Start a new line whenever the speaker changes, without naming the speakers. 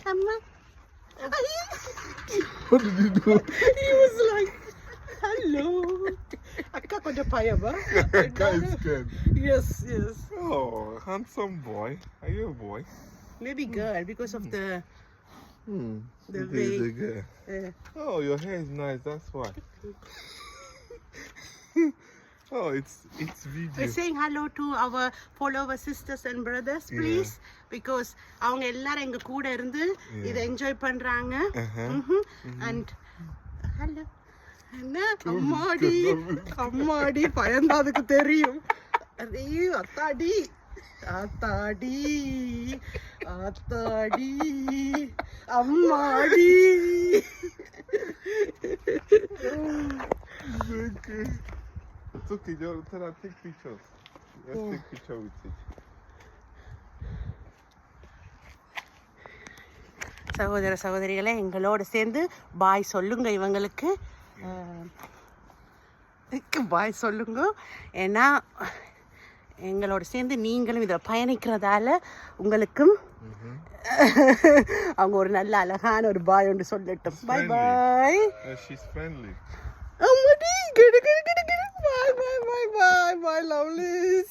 Amma.
What did you do?
He was like, hello. Akka konja payama.
Guy is scared.
Yes.
Oh, handsome boy. Are you a boy?
Maybe girl because of the
The
way.
girl. Oh, your hair is nice. That's why. Oh, it's video.
We're saying hello to our followers, sisters and brothers, please, because அவங்க எல்லாரும் எங்க கூட இருந்து இதை enjoy பண்றாங்க. And hello. என்ன அம்மாடி பயந்தாதுக்கு தெரியும். அதே அத்தாடி அம்மாடி.
It's okay, Jonathan, take pictures. Let's take picture with it.
சகோதர சகோதரிகளே, எங்களோட சேர்ந்து பாய் சொல்லுங்க இவங்களுக்கு. பாய் சொல்லுங்க. ஏன்னா எங்களோட சேர்ந்து நீங்களும் இதில் பயணிக்கிறதால உங்களுக்கும் அவங்க ஒரு நல்ல அழகான ஒரு பாய் ஒன்று சொல்லட்டும். பாய் பாய்.
She's friendly.
அம்மாடி, bye, lovelies.